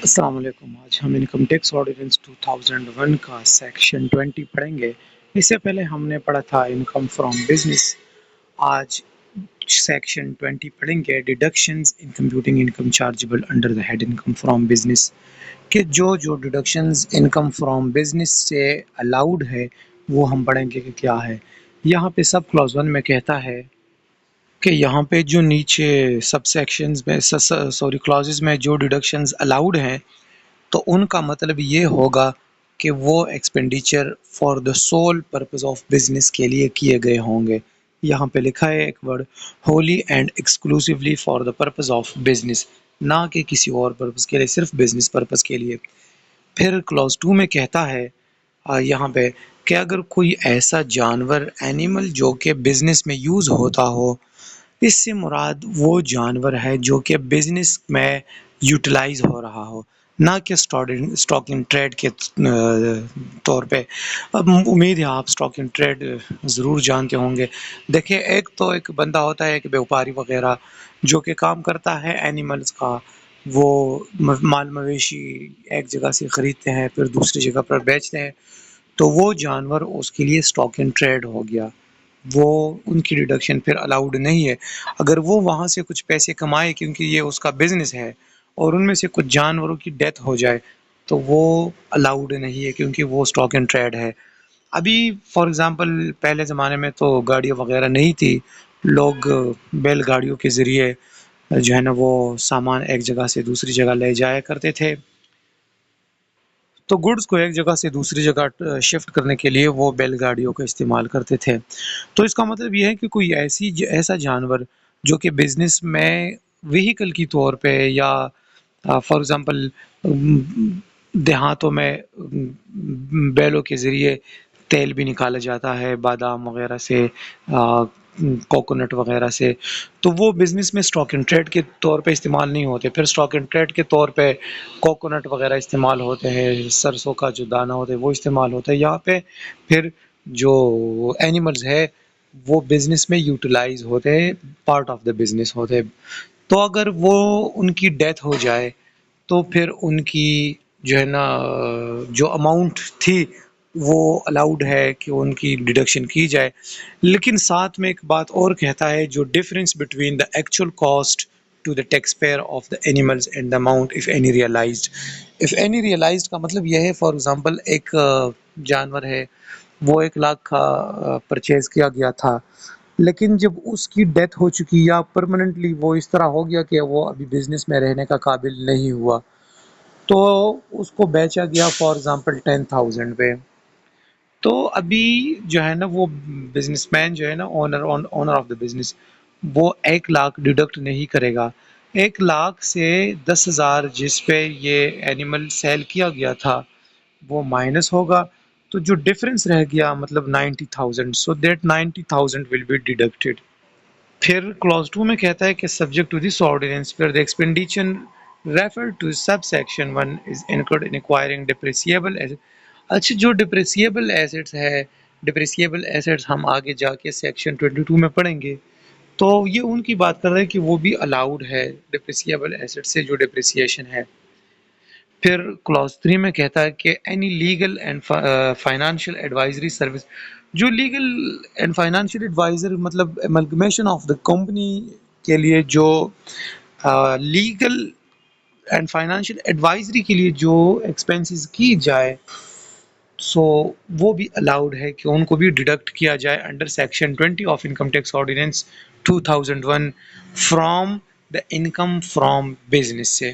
السلام علیکم۔ آج ہم انکم ٹیکس آرڈیننس 2001 کا سیکشن 20 پڑھیں گے۔ اس سے پہلے ہم نے پڑھا تھا انکم فرام بزنس۔ آج سیکشن 20 پڑھیں گے، deductions in computing income chargeable under the head income from business, کہ جو ڈیڈکشنز انکم فرام بزنس سے الاؤڈ ہے وہ ہم پڑھیں گے کہ کیا ہے۔ یہاں پہ سب کلاز 1 میں کہتا ہے کہ یہاں پہ جو نیچے سب سیکشنز میں کلازز میں جو ڈیڈکشنز الاؤڈ ہیں تو ان کا مطلب یہ ہوگا کہ وہ expenditure for the sole purpose of business کے لیے کیے گئے ہوں گے۔ یہاں پہ لکھا ہے ایک word, wholly and exclusively for the purpose of business, نہ کہ کسی اور پرپز کے لیے، صرف بزنس پرپز کے لیے۔ پھر کلاس 2 میں کہتا ہے یہاں پہ کہ اگر کوئی ایسا جانور اینیمل جو کہ بزنس میں یوز ہوتا ہو، اس سے مراد وہ جانور ہے جو کہ بزنس میں یوٹیلائز ہو رہا ہو، نہ کہ اسٹاک ان ٹریڈ کے طور پہ۔ اب امید ہے آپ اسٹاک ان ٹریڈ ضرور جانتے ہوں گے۔ دیکھیں، ایک بندہ ہوتا ہے، ایک بیوپاری وغیرہ جو کہ کام کرتا ہے اینیملز کا، وہ مال مویشی ایک جگہ سے خریدتے ہیں پھر دوسری جگہ پر بیچتے ہیں، تو وہ جانور اس کے لیے اسٹاک ان ٹریڈ ہو گیا، وہ ان کی ڈیڈکشن پھر الاؤڈ نہیں ہے۔ اگر وہ وہاں سے کچھ پیسے کمائے کیونکہ یہ اس کا بزنس ہے اور ان میں سے کچھ جانوروں کی ڈیتھ ہو جائے تو وہ الاؤڈ نہیں ہے کیونکہ وہ اسٹاک اینڈ ٹریڈ ہے۔ ابھی فار ایگزامپل پہلے زمانے میں تو گاڑیاں وغیرہ نہیں تھی، لوگ بیل گاڑیوں کے ذریعے جو ہے نا وہ سامان ایک جگہ سے دوسری جگہ لے جایا کرتے تھے، تو گڈز کو ایک جگہ سے دوسری جگہ شفٹ کرنے کے لیے وہ بیل گاڑیوں کا استعمال کرتے تھے۔ تو اس کا مطلب یہ ہے کہ کوئی ایسا جانور جو کہ بزنس میں وہیکل کی طور پہ یا فار ایگزامپل دیہاتوں میں بیلوں کے ذریعے تیل بھی نکالا جاتا ہے بادام وغیرہ سے، کوکونٹ وغیرہ سے، تو وہ بزنس میں اسٹاک اینڈ ٹریڈ کے طور پہ استعمال نہیں ہوتے۔ پھر اسٹاک اینڈ ٹریڈ کے طور پہ کوکونٹ وغیرہ استعمال ہوتے ہیں، سرسوں کا جو دانہ ہوتا ہے وہ استعمال ہوتا ہے۔ یہاں پہ پھر جو اینیملز ہے وہ بزنس میں یوٹیلائز ہوتے ہیں، پارٹ آف دا بزنس ہوتے ہیں۔ تو اگر وہ ان کی ڈیتھ ہو جائے تو پھر ان کی جو ہے نا جو اماؤنٹ تھی وہ الاؤڈ ہے کہ ان کی ڈیڈکشن کی جائے، لیکن ساتھ میں ایک بات اور کہتا ہے، جو difference between the actual cost to the taxpayer of the animals and the amount if any realised. If any realised کا مطلب یہ ہے، فار ایگزامپل ایک جانور ہے، وہ 1,00,000 کا پرچیز کیا گیا تھا، لیکن جب اس کی ڈیتھ ہو چکی یا پرماننٹلی وہ اس طرح ہو گیا کہ وہ ابھی بزنس میں رہنے کا قابل نہیں ہوا، تو اس کو بیچا گیا فار ایگزامپل 10,000 پہ۔ تو ابھی جو ہے نا وہ بزنس مین جو ہے نا اونر آف دا بزنس، وہ 1,00,000 ڈیڈکٹ نہیں کرے گا۔ 1,00,000 سے 10,000 جس پہ یہ اینیمل سیل کیا گیا تھا وہ مائنس ہوگا، تو جو ڈفرنس رہ گیا مطلب 90,000، so that 90,000 will be deducted. پھر کلاس 2 میں کہتا ہے کہ سبجیکٹ ٹو دس آرڈیننس پھر the expenditure refer to sub section 1 is incurred in acquiring depreciable asset. اچھا، جو ڈپریسیبل ایسٹس ہے، ڈپریسیبل ایسٹس ہم آگے جا کے سیکشن 22 میں پڑھیں گے، تو یہ ان کی بات کر رہے ہیں کہ وہ بھی الاؤڈ ہے ڈپریسیبل ایسٹ سے جو ڈپریسیشن ہے۔ پھر کلاس 3 میں کہتا ہے کہ any legal and financial advisory service, جو لیگل اینڈ فائنانشیل ایڈوائزر مطلب ایملگمیشن آف دا کمپنی کے لیے جو لیگل اینڈ فائنانشیل ایڈوائزری کے لیے جو ایکسپینسز کی جائے، سو وہ بھی الاؤڈ ہے کہ ان کو بھی ڈیڈکٹ کیا جائے under section 20 of income tax ordinance 2001 from the income from business سے۔